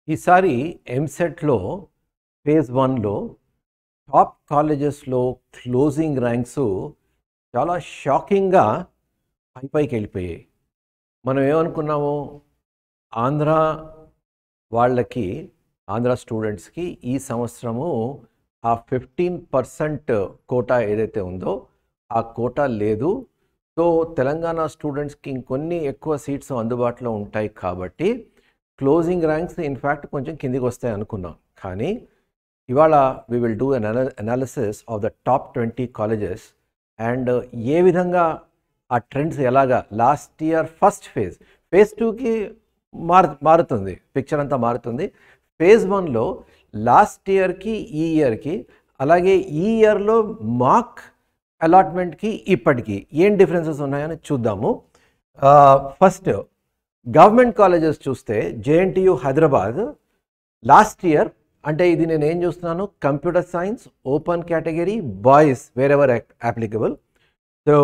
ఈసారి ఎంసెట్లో phase 1లో top కాలేజెస్లో క్లోజింగ్ ర్యాంక్స్ చాలా షాకింగ్గా పైకి వెళ్ళిపోయాయి. మనం ఏమనుకున్నాము, ఆంధ్ర వాళ్ళకి, ఆంధ్ర స్టూడెంట్స్కి ఈ సంవత్సరము ఆ 15% కోటా ఏదైతే ఉందో ఆ కోటా లేదు. సో తెలంగాణ స్టూడెంట్స్కి ఇంకొన్ని ఎక్కువ సీట్స్ అందుబాటులో ఉంటాయి కాబట్టి క్లోజింగ్ ర్యాంక్స్ ఇన్ఫ్యాక్ట్ కొంచెం కిందికి వస్తాయి అనుకున్నాం. కానీ ఇవాళ we will do analysis of the top 20 colleges and ఏ విధంగా ఆ ట్రెండ్స్ ఎలాగా లాస్ట్ ఇయర్ ఫస్ట్ ఫేజ్ 2కి మారుతుంది, పిక్చర్ అంతా మారుతుంది. ఫేజ్ 1లో లాస్ట్ ఇయర్కి ఈ ఇయర్కి, అలాగే ఈ ఇయర్లో మార్క్ అలాట్మెంట్కి ఇప్పటికీ ఏం డిఫరెన్సెస్ ఉన్నాయని చూద్దాము. ఫస్ట్ గవర్నమెంట్ కాలేజెస్ చూస్తే జేఎన్టీయు హైదరాబాద్ లాస్ట్ ఇయర్, అంటే ఇది నేను ఏం చూస్తున్నాను, computer science open category boys wherever applicable. So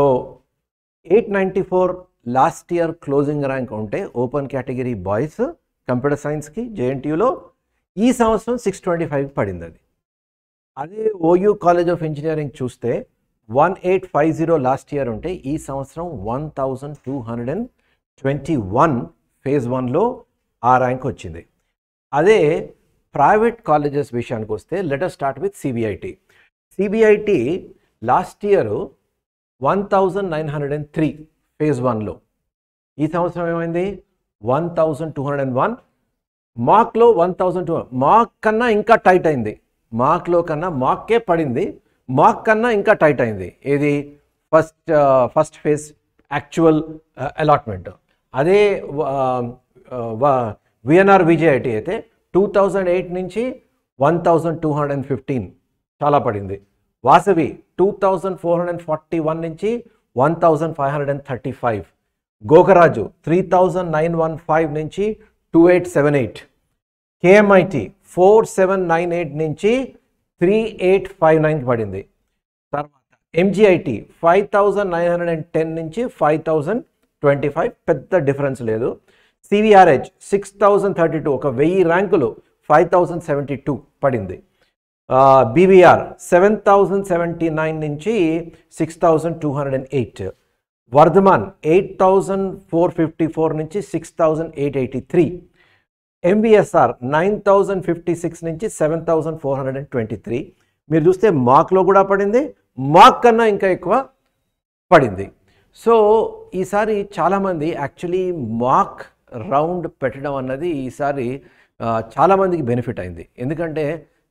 894 last year closing rank ఉంటే ఓపెన్ కేటగిరీ బాయ్స్ కంప్యూటర్ సైన్స్కి జేఎన్టీయులో ఈ సంవత్సరం 625 పడింది. అదే ఓయూ కాలేజ్ ఆఫ్ ఇంజనీరింగ్ చూస్తే 1850 లాస్ట్ ఇయర్ ఉంటే ఈ సంవత్సరం 1221 ఫేజ్ 1లో ఆ ర్యాంక్ వచ్చింది. అదే ప్రైవేట్ కాలేజెస్ విషయానికి వస్తే let us start with CBIT last year 1903 phase 1లో, ఈ సంవత్సరం ఏమైంది 1201. మార్క్లో 1200, మార్క్ కన్నా ఇంకా టైట్ అయింది, మార్క్లో కన్నా మార్కే పడింది, మార్క్ కన్నా ఇంకా టైట్ అయింది. ఇది ఫస్ట్ ఫేజ్ యాక్చువల్ అలాట్మెంట్. అదే విఎన్ఆర్ విజేఐటి అయితే 2008 నుంచి 1215 చాలా పడింది. వాసవి 2441 నుంచి 1535. గోకరాజు 3915 నుంచి 2878. కేఎంఐటి 4798 నుంచి 3859 పడింది. తర్వాత ఎంజిఐటి 5910 నుంచి 5025, పెద్ద డిఫరెన్స్ లేదు. సివిఆర్హెచ్ 6032, ఒక 1000 ర్యాంకులు 5072 పడింది. బీవీఆర్ 7079 నుంచి 6208. వర్ధమాన్ 8454 నుంచి 6883. ఎంవిఎస్ఆర్ 9056 నుంచి 7423. మీరు చూస్తే మార్క్లో కూడా పడింది, మార్క్ కన్నా ఇంకా ఎక్కువ పడింది. సో ఈసారి చాలామంది యాక్చువల్లీ మార్క్ రౌండ్ పెట్టడం అన్నది ఈసారి చాలామందికి బెనిఫిట్ అయింది. ఎందుకంటే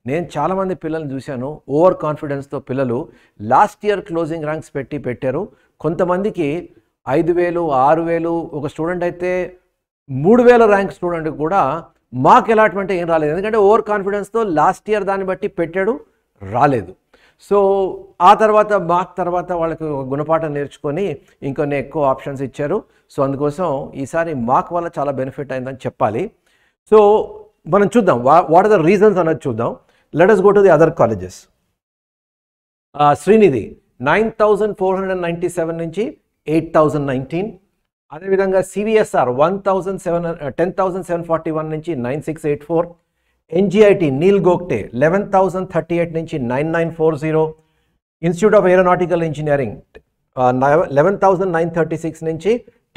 నేను చాలామంది పిల్లల్ని చూశాను, ఓవర్ కాన్ఫిడెన్స్తో పిల్లలు లాస్ట్ ఇయర్ క్లోజింగ్ ర్యాంక్స్ పెట్టారు. కొంతమందికి 5000, 6000, ఒక స్టూడెంట్ అయితే 3000 ర్యాంక్ స్టూడెంట్ కూడా మార్క్ అలాట్మెంట్ ఏం రాలేదు, ఎందుకంటే ఓవర్ కాన్ఫిడెన్స్తో లాస్ట్ ఇయర్ దాన్ని బట్టి పెట్టాడు, రాలేదు. సో ఆ తర్వాత మార్క్ తర్వాత వాళ్ళకి గుణపాఠం నేర్చుకొని ఇంకొన్ని ఎక్కువ ఆప్షన్స్ ఇచ్చారు. సో అందుకోసం ఈసారి మార్క్ వల్ల చాలా బెనిఫిట్ అయిందని చెప్పాలి. సో మనం చూద్దాం వాట్ ఆర్ ద రీజన్స్ అన్నది చూద్దాం. Let us go to the other colleges. Srinidhi 9497 నుంచి 8019. అదేవిధంగా సివిఎస్ఆర్ 10741 నుంచి 9684. ఎన్జిఐటి నీల్ గోక్టే 11038 నుంచి 9940. ఇన్స్టిట్యూట్ ఆఫ్ ఏరోనాటికల్ ఇంజనీరింగ్ 11936 నుంచి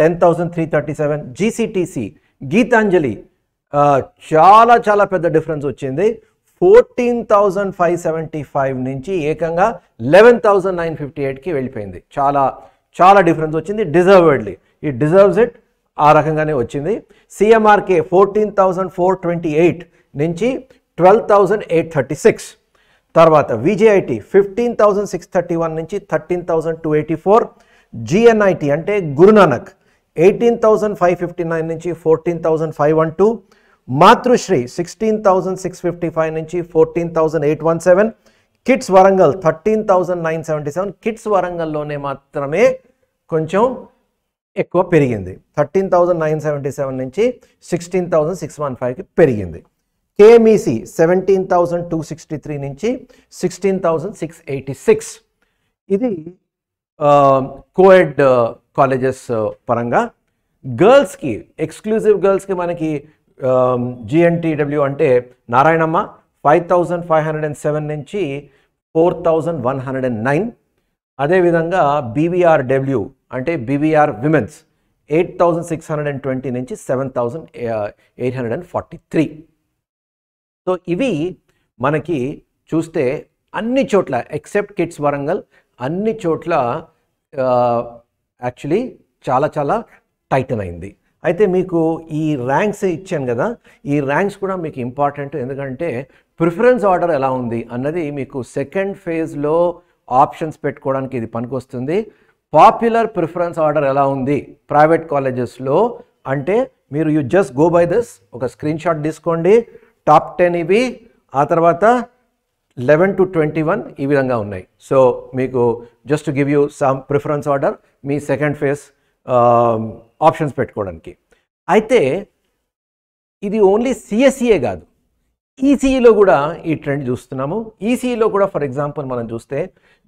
10337. జీసీటీసీ గీతాంజలి చాలా చాలా పెద్ద డిఫరెన్స్ వచ్చింది, 14575 నుంచి ఏకంగా 11958కి వెళ్ళిపోయింది. చాలా చాలా డిఫరెన్స్ వచ్చింది. డిజర్వ్డ్లీ, ఇట్ డిజర్వ్స్ ఇట్, ఆ రకంగానే వచ్చింది. సిఎంఆర్కే 14428 నుంచి 12836. తర్వాత విజేఐటి 15631 నుంచి 13284. జిఎన్ఐటి అంటే గురునానక్ 18559 నుంచి 14512. మాతృశ్రీ 16655 నుంచి 14817. కిడ్స్ వరంగల్ 13977. కిడ్స్ వరంగల్లోనే మాత్రమే కొంచెం ఎక్కువ పెరిగింది, 13977 నుంచి 16615కి పెరిగింది. కేఎంఈసి 17263 నుంచి 16686. ఇది కోఎడ్ కాలేజెస్ పరంగా. గర్ల్స్కి, ఎక్స్క్లూజివ్ గర్ల్స్కి మనకి జిఎన్టీడబ్ల్యూ అంటే నారాయణమ్మ 5507 నుంచి 4109. అదేవిధంగా బీవీఆర్డబ్ల్యూ అంటే బీవీఆర్ విమెన్స్ 8620 నుంచి 7843. సో ఇవి మనకి చూస్తే అన్ని చోట్ల ఎక్సెప్ట్ కిడ్స్ వరంగల్ అన్ని చోట్ల యాక్చువల్లీ చాలా టైటన్ అయింది. అయితే మీకు ఈ ర్యాంక్స్ ఇచ్చాను కదా, ఈ ర్యాంక్స్ కూడా మీకు ఇంపార్టెంట్. ఎందుకంటే ప్రిఫరెన్స్ ఆర్డర్ ఎలా ఉంది అన్నది మీకు సెకండ్ ఫేజ్లో ఆప్షన్స్ పెట్టుకోవడానికి ఇది పనికొస్తుంది. పాపులర్ ప్రిఫరెన్స్ ఆర్డర్ ఎలా ఉంది ప్రైవేట్ కాలేజెస్లో అంటే మీరు you just go by this, ఒక స్క్రీన్ షాట్ తీసుకోండి. టాప్ 10 ఇవి, ఆ తర్వాత 11 to 21 ఈ విధంగా ఉన్నాయి. సో మీకు just to give you some preference order me second phase options పెట్టుకోవడానికి. అయితే ఇది ఓన్లీ సిఎస్ఈఏ కాదు, ఈసీఈలో కూడా ఈ ట్రెండ్ చూస్తున్నాము. ఈసీఈలో కూడా ఫర్ ఎగ్జాంపుల్ మనం చూస్తే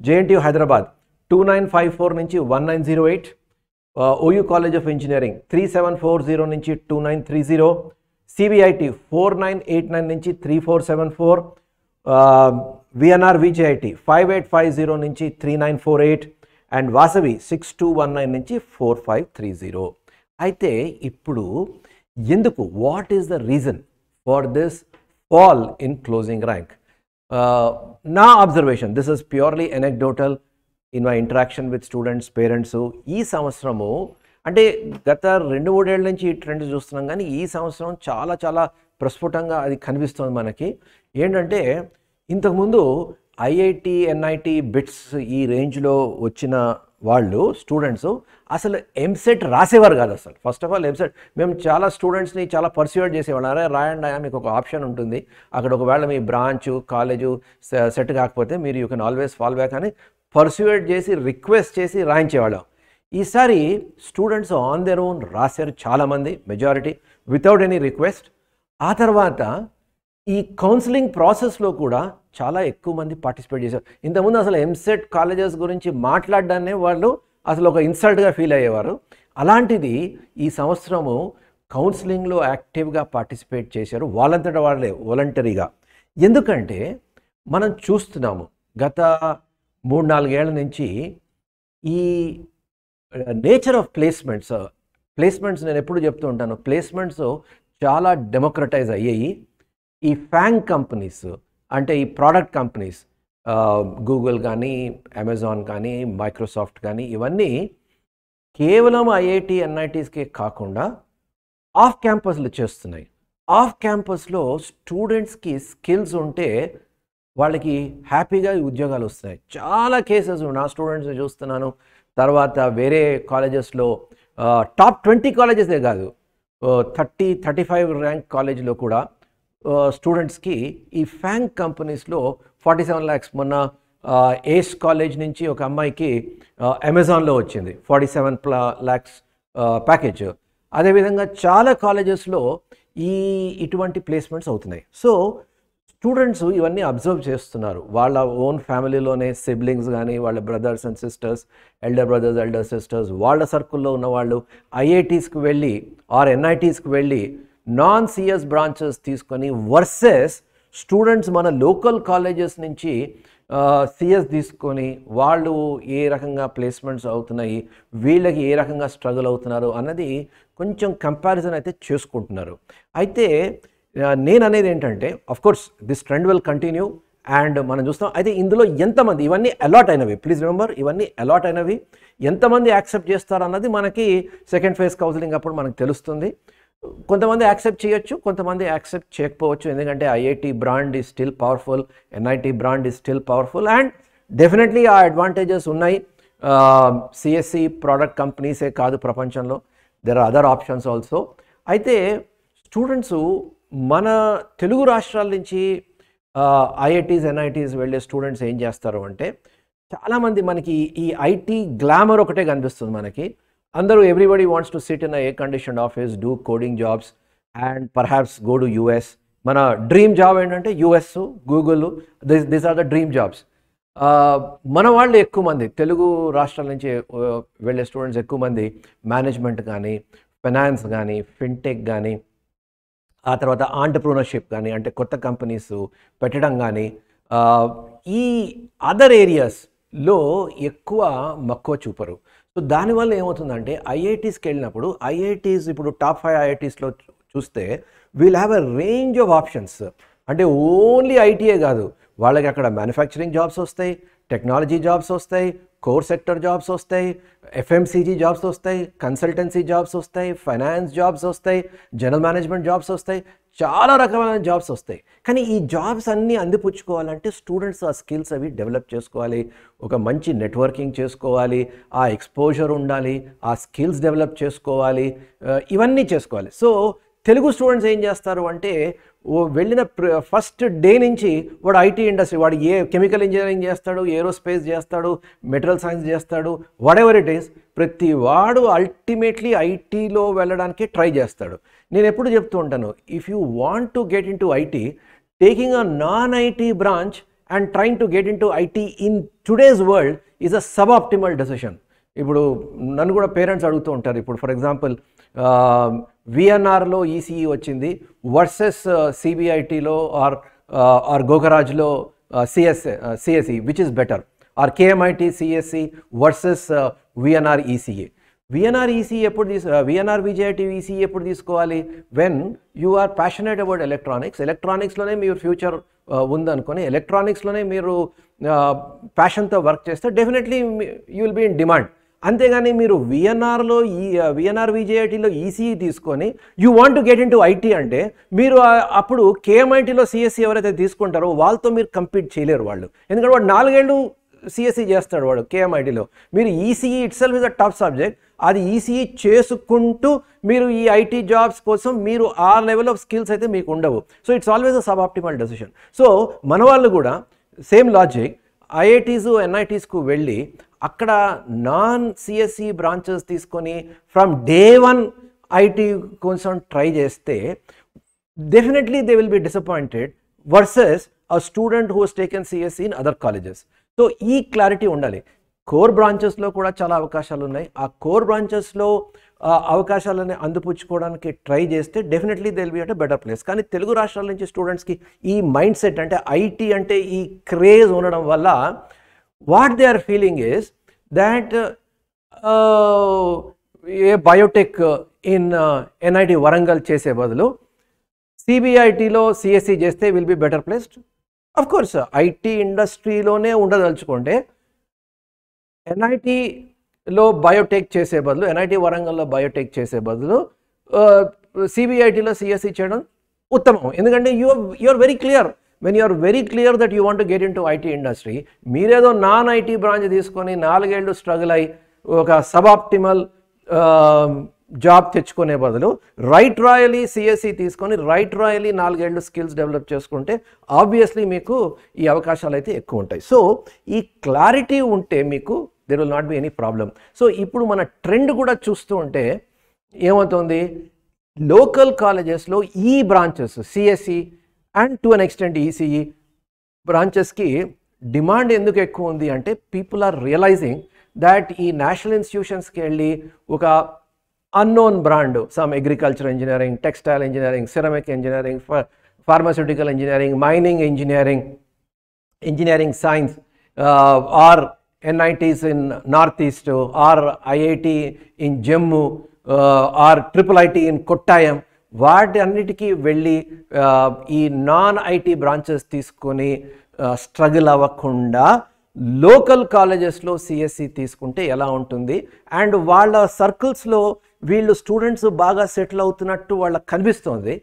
జేఎన్టీయూ హైదరాబాద్ 2954 నుంచి 1908, ఓయూ కాలేజ్ ఆఫ్ ఇంజనీరింగ్ 3740 నుంచి 2930, సిబిఐటి 4989 నుంచి 3474, విఎన్ఆర్ విజేఐటి 5850 నుంచి 3948 అండ్ వాసవి 6219 నుంచి 4530. అయితే ఇప్పుడు ఎందుకు, what is the reason for this fall in closing rank? నా observation, this is purely anecdotal in my interaction with students, parents. ఈ సంవత్సరము అంటే గత 2-3 ఏళ్ళ నుంచి ఈ ట్రెండ్ చూస్తున్నాం, కానీ ఈ సంవత్సరం చాలా ప్రస్ఫుటంగా అది కనిపిస్తుంది మనకి. ఏంటంటే ఇంతకుముందు ఐఐటి ఎన్ఐటి బిట్స్ ఈ రేంజ్లో వచ్చిన వాళ్ళు స్టూడెంట్స్ అసలు ఎంసెట్ రాసేవారు కాదు. అసలు ఫస్ట్ ఆఫ్ ఆల్ ఎంసెట్ మేము చాలా స్టూడెంట్స్ని చాలా పర్స్యూడ్ చేసేవాళ్ళం. అరే రాయండి, మీకు ఒక ఆప్షన్ ఉంటుంది అక్కడ, ఒకవేళ మీ బ్రాంచు కాలేజు సెట్ కాకపోతే మీరు you can always fall back అని పర్స్యూడ్ చేసి రిక్వెస్ట్ చేసి రాయించేవాళ్ళం. ఈసారి స్టూడెంట్స్ ఆన్ దేర్ ఓన్ రాశారు చాలామంది, మెజారిటీ వితౌట్ ఎనీ రిక్వెస్ట్. ఆ తర్వాత ఈ కౌన్సిలింగ్ ప్రాసెస్లో కూడా చాలా ఎక్కువ మంది పార్టిసిపేట్ చేశారు. ఇంతకుముందు అసలు ఎంసెట్ కాలేజెస్ గురించి మాట్లాడడాన్ని వాళ్ళు అసలు ఒక ఇన్సల్ట్గా ఫీల్ అయ్యేవారు. అలాంటిది ఈ సంవత్సరము కౌన్సిలింగ్లో యాక్టివ్గా పార్టిసిపేట్ చేశారు వాళ్ళంతట వాళ్ళే, వాలంటరీగా. ఎందుకంటే మనం చూస్తున్నాము గత 3-4 ఏళ్ల నుంచి ఈ నేచర్ ఆఫ్ ప్లేస్మెంట్స్ నేను ఎప్పుడు చెప్తూ ఉంటాను, ప్లేస్మెంట్స్ చాలా డెమోక్రటైజ్ అయ్యాయి. ఈ ఫ్యాంగ్ కంపెనీస్ అంటే ఈ ప్రోడక్ట్ కంపెనీస్, గూగుల్ కానీ అమెజాన్ కానీ మైక్రోసాఫ్ట్ కానీ ఇవన్నీ కేవలం ఐఐటి ఎన్ఐటీస్కే కాకుండా ఆఫ్ క్యాంపస్లో చేస్తున్నాయి. ఆఫ్ క్యాంపస్లో స్టూడెంట్స్కి స్కిల్స్ ఉంటే వాళ్ళకి హ్యాపీగా ఉద్యోగాలు వస్తున్నాయి. చాలా కేసెస్ నా స్టూడెంట్స్ని చూస్తున్నాను. తర్వాత వేరే కాలేజెస్లో టాప్ 20 కాలేజెసే కాదు, 30-35 ర్యాంక్ కాలేజీలో కూడా స్టూడెంట్స్కి ఈ ఫ్యాంగ్ కంపెనీస్లో 47 lakhs. మొన్న ఏస్ కాలేజ్ నుంచి ఒక అమ్మాయికి అమెజాన్లో వచ్చింది 47 lakhs ప్యాకేజ్. అదేవిధంగా చాలా కాలేజెస్లో ఇటువంటి ప్లేస్మెంట్స్ అవుతున్నాయి. సో స్టూడెంట్స్ ఇవన్నీ అబ్జర్వ్ చేస్తున్నారు. వాళ్ళ ఓన్ ఫ్యామిలీలోనే సిబ్లింగ్స్ కానీ వాళ్ళ brothers and sisters, elder brothers, elder sisters, వాళ్ళ సర్కిల్లో ఉన్న వాళ్ళు ఐఐటీస్కి వెళ్ళి ఆర్ ఎన్ఐటీస్కి వెళ్ళి నాన్ సిఎస్ బ్రాంచెస్ తీసుకొని వర్సెస్ స్టూడెంట్స్ మన లోకల్ కాలేజెస్ నుంచి సిఎస్ తీసుకొని వాళ్ళు ఏ రకంగా ప్లేస్మెంట్స్ అవుతున్నాయి, వీళ్ళకి ఏ రకంగా స్ట్రగుల్ అవుతున్నారు అన్నది కొంచెం కంపారిజన్ అయితే చేసుకుంటున్నారు. అయితే నేను అనేది ఏంటంటే of course this trend will continue and మనం చూస్తాం. అయితే ఇందులో ఎంతమంది, ఇవన్నీ అలాట్ అయినవి, ప్లీజ్ రిమెంబర్ ఇవన్నీ అలాట్ అయినవి, ఎంతమంది యాక్సెప్ట్ చేస్తారు అన్నది మనకి సెకండ్ ఫేజ్ కౌన్సిలింగ్ అప్పుడు మనకు తెలుస్తుంది. కొంతమంది యాక్సెప్ట్ చేయొచ్చు, కొంతమంది యాక్సెప్ట్ చేయకపోవచ్చు. ఎందుకంటే IIT brand is still powerful, NIT brand is still powerful and definitely ఆ అడ్వాంటేజెస్ ఉన్నాయి. సిఎస్సి ప్రోడక్ట్ కంపెనీసే కాదు ప్రపంచంలో, there are other options also. అయితే స్టూడెంట్స్ మన తెలుగు రాష్ట్రాల నుంచి ఐఐటీస్ ఎన్ఐటీస్ వెళ్ళే స్టూడెంట్స్ ఏం చేస్తారు అంటే, చాలామంది మనకి ఈ ఐటీ గ్లామర్ ఒకటే కనిపిస్తుంది మనకి. అందరూ everybody wants to sit in air condition office, do coding jobs and perhaps go to US. మన డ్రీమ్ జాబ్ ఏంటంటే US, Google, this are the dream jobs. మన వాళ్ళు ఎక్కువ మంది తెలుగు రాష్ట్రాల నుంచి వెళ్ళే స్టూడెంట్స్ ఎక్కువ మంది మేనేజ్మెంట్ కానీ, ఫైనాన్స్ కానీ, ఫిన్టెక్ కానీ, ఆ తర్వాత ఆంటర్‌ప్రెన్యూర్‌షిప్ కానీ, అంటే కొత్త కంపెనీస్ పెట్టడం కానీ, ఈ అదర్ ఏరియాస్‌లో ఎక్కువ మక్కువ చూపరు. సో దానివల్ల ఏమవుతుందంటే ఐఐటీస్‌కి వెళ్ళినప్పుడు, ఐఐటీస్ ఇప్పుడు టాప్ 5 ఐఐటీస్‌లో చూస్తే we'll have a range of options. అంటే ఓన్లీ ఐటీయే కాదు, వాళ్ళకి అక్కడ మ్యానుఫ్యాక్చరింగ్ జాబ్స్ వస్తాయి, టెక్నాలజీ జాబ్స్ వస్తాయి, కోర్ సెక్టర్ జాబ్స్ వస్తాయి, ఎఫ్ఎంసీజీ జాబ్స్ వస్తాయి, కన్సల్టెన్సీ జాబ్స్ వస్తాయి, ఫైనాన్స్ జాబ్స్ వస్తాయి, జనరల్ మేనేజ్మెంట్ జాబ్స్ వస్తాయి, చాలా రకమైన జాబ్స్ వస్తాయి. కానీ ఈ జాబ్స్ అన్నీ అందిపుచ్చుకోవాలంటే స్టూడెంట్స్ ఆ స్కిల్స్ అవి డెవలప్ చేసుకోవాలి, ఒక మంచి నెట్వర్కింగ్ చేసుకోవాలి, ఆ ఎక్స్పోజర్ ఉండాలి, ఆ స్కిల్స్ డెవలప్ చేసుకోవాలి, ఇవన్నీ చేసుకోవాలి. సో తెలుగు స్టూడెంట్స్ ఏం చేస్తారు అంటే, వెళ్ళిన ఫస్ట్ డే నుంచి వాడు ఐటీ ఇండస్ట్రీ, వాడు ఏ కెమికల్ ఇంజనీరింగ్ చేస్తాడు, ఏరోస్పేస్ చేస్తాడు, మెటీరియల్ సైన్స్ చేస్తాడు, వాట్ ఎవర్ ఇట్ ఈస్, ప్రతి వాడు అల్టిమేట్లీ ఐటీలో వెళ్ళడానికి ట్రై చేస్తాడు. నేను ఎప్పుడు చెప్తూ ఉంటాను, if you want to get into IT, taking a non IT branch and trying to get into IT in today's world is a suboptimal decision. ఇప్పుడు నన్ను కూడా పేరెంట్స్ అడుగుతూ ఉంటారు, ఇప్పుడు ఫర్ ఎగ్జాంపుల్ విఎన్ఆర్లో ECE వచ్చింది versus సిబిఐటీలో or గోకరాజ్లో CSE which is better, or KMIT CSC versus VNR ECE. VNR ECE ఎప్పుడు విఎన్ఆర్ విజేఐటి ఈసీఈ ఎప్పుడు తీసుకోవాలి? When you are passionate about electronics, ఎలక్ట్రానిక్స్లోనే మీరు ఫ్యూచర్ ఉందనుకొని ఎలక్ట్రానిక్స్లోనే మీరు ప్యాషన్తో వర్క్ చేస్తే definitely you will be in demand. అంతేగాని మీరు విఎన్ఆర్ విజేఐటీలో ఈసీఈ తీసుకొని you want to get into IT అంటే మీరు అప్పుడు కేఎంఐటీలో సిఎస్సి ఎవరైతే తీసుకుంటారో వాళ్ళతో మీరు కంపీట్ చేయలేరు వాళ్ళు, ఎందుకంటే వాడు 4 ఏళ్ళు సిఎస్సి చేస్తాడు వాడు కేఎంఐటీలో. మీరు ECE it self is a tough subject, అది ఈసీఈ చేసుకుంటూ మీరు ఈ ఐటీ జాబ్స్ కోసం మీరు ఆ లెవెల్ ఆఫ్ స్కిల్స్ అయితే మీకు ఉండవు. So it's always a suboptimal decision. So మన వాళ్ళు కూడా సేమ్ లాజిక్, ఐఐటీస్ ఎన్ఐటీస్కు వెళ్ళి అక్కడ నాన్ సిఎస్సి బ్రాంచెస్ తీసుకొని ఫ్రమ్ డే 1 ఐటీ కోసం ట్రై చేస్తే definitely they will be disappointed versus a student who has taken CSE in other colleges. So ఈ క్లారిటీ ఉండాలి. కోర్ బ్రాంచెస్లో కూడా చాలా అవకాశాలు ఉన్నాయి. ఆ కోర్ బ్రాంచెస్లో అవకాశాలని అందిపుచ్చుకోవడానికి ట్రై చేస్తే definitely they will be at a better place. కానీ తెలుగు రాష్ట్రాల నుంచి స్టూడెంట్స్కి ఈ మైండ్ సెట్, అంటే ఐటీ అంటే ఈ క్రేజ్ ఉండడం వల్ల what they are feeling is that a biotech in NIT Warangal chese badulu CBIT lo CSE cheste will be better placed. Of course IT industry lone undadalchukonte NIT లో Biotech చేసే బదులు, NIT వరంగల్లో Biotech చేసే బదులు CBITలో CSE చేయడం ఉత్తమం. ఎందుకంటే you are very clear, when you are very clear that you want to get into IT industry, మీరేదో నాన్ ఐటీ బ్రాంచ్ తీసుకొని 4 ఏళ్ళు స్ట్రగుల్ అయ్యి ఒక సబ్ ఆప్టిమల్ జాబ్ తెచ్చుకునే బదులు రైట్ రాయలీ సిఎస్సి తీసుకొని రైట్ రాయలీ 4 ఏళ్ళు స్కిల్స్ డెవలప్ చేసుకుంటే ఆబ్వియస్లీ మీకు ఈ అవకాశాలు అయితే ఎక్కువ ఉంటాయి. సో ఈ క్లారిటీ ఉంటే మీకు there will not be any problem. So ఇప్పుడు మన ట్రెండ్ కూడా చూస్తూ ఉంటే ఏమవుతుంది, లోకల్ కాలేజెస్లో ఈ branches CSC and to an extent ECE బ్రాంచెస్కి డిమాండ్ ఎందుకు ఎక్కువ ఉంది అంటే, పీపుల్ ఆర్ రియలైజింగ్ దాట్ ఈ నేషనల్ ఇన్స్టిట్యూషన్స్కి వెళ్ళి ఒక unknown brand, some agriculture engineering, textile engineering, ceramic engineering, pharmaceutical engineering, mining engineering, engineering science, or NITs in Northeast, or IIT in Jammu, or IIIT in Kottayam, వాటి అన్నిటికీ వెళ్ళి ఈ non IT branches తీసుకొని struggle అవ్వకుండా local కాలేజెస్లో CSC తీసుకుంటే ఎలా ఉంటుంది, అండ్ వాళ్ళ సర్కిల్స్లో వీళ్ళు స్టూడెంట్స్ బాగా సెటిల్ అవుతున్నట్టు వాళ్ళకి కనిపిస్తుంది.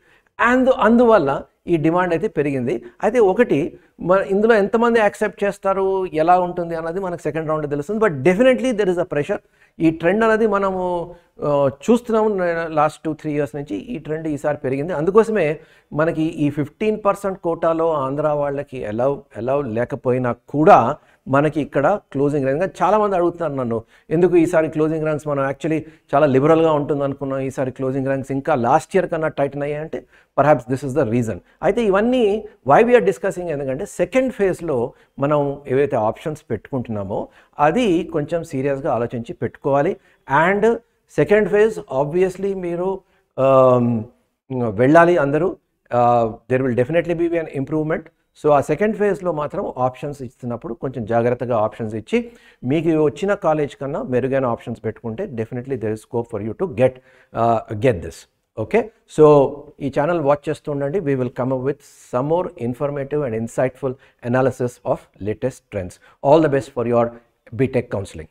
అందువల్ల ఈ డిమాండ్ అయితే పెరిగింది. అయితే ఒకటి, ఇందులో ఎంతమంది యాక్సెప్ట్ చేస్తారు, ఎలా ఉంటుంది అన్నది మనకు సెకండ్ రౌండ్ తెలుస్తుంది. But definitely there is a pressure. ఈ ట్రెండ్ అనేది మనము చూస్తున్నాము లాస్ట్ 2-3 ఇయర్స్ నుంచి. ఈ ట్రెండ్ ఈసారి పెరిగింది. అందుకోసమే మనకి ఈ 15% కోటాలో ఆంధ్ర వాళ్ళకి అలౌ లేకపోయినా కూడా మనకి ఇక్కడ క్లోజింగ్ ర్యాంక్గా చాలామంది అడుగుతున్నారు నన్ను, ఎందుకు ఈసారి క్లోజింగ్ ర్యాంక్స్ మనం యాక్చువల్లీ చాలా లిబరల్గా ఉంటుంది అనుకున్నాం, ఈసారి క్లోజింగ్ ర్యాంక్స్ ఇంకా లాస్ట్ ఇయర్ కన్నా టైటన్ అయ్యాయంటే perhaps this is the reason. అయితే ఇవన్నీ వై వీఆర్ డిస్కసింగ్, ఎందుకంటే సెకండ్ ఫేజ్లో మనం ఏవైతే ఆప్షన్స్ పెట్టుకుంటున్నామో అది కొంచెం సీరియస్గా ఆలోచించి పెట్టుకోవాలి. అండ్ సెకండ్ ఫేజ్ ఆబ్వియస్లీ మీరు వెళ్ళాలి అందరూ. There will definitely be an improvement. So ఆ సెకండ్ ఫేజ్లో మాత్రం ఆప్షన్స్ ఇస్తున్నప్పుడు కొంచెం జాగ్రత్తగా ఆప్షన్స్ ఇచ్చి మీకు వచ్చిన కాలేజ్ కన్నా మెరుగైన ఆప్షన్స్ పెట్టుకుంటే definitely there is scope for you to get this. Okay, so ఈ ఛానల్ వాచ్ చేస్తూ ఉండండి. We will come up with some more informative and insightful analysis of latest trends. All the best for your BTech counselling.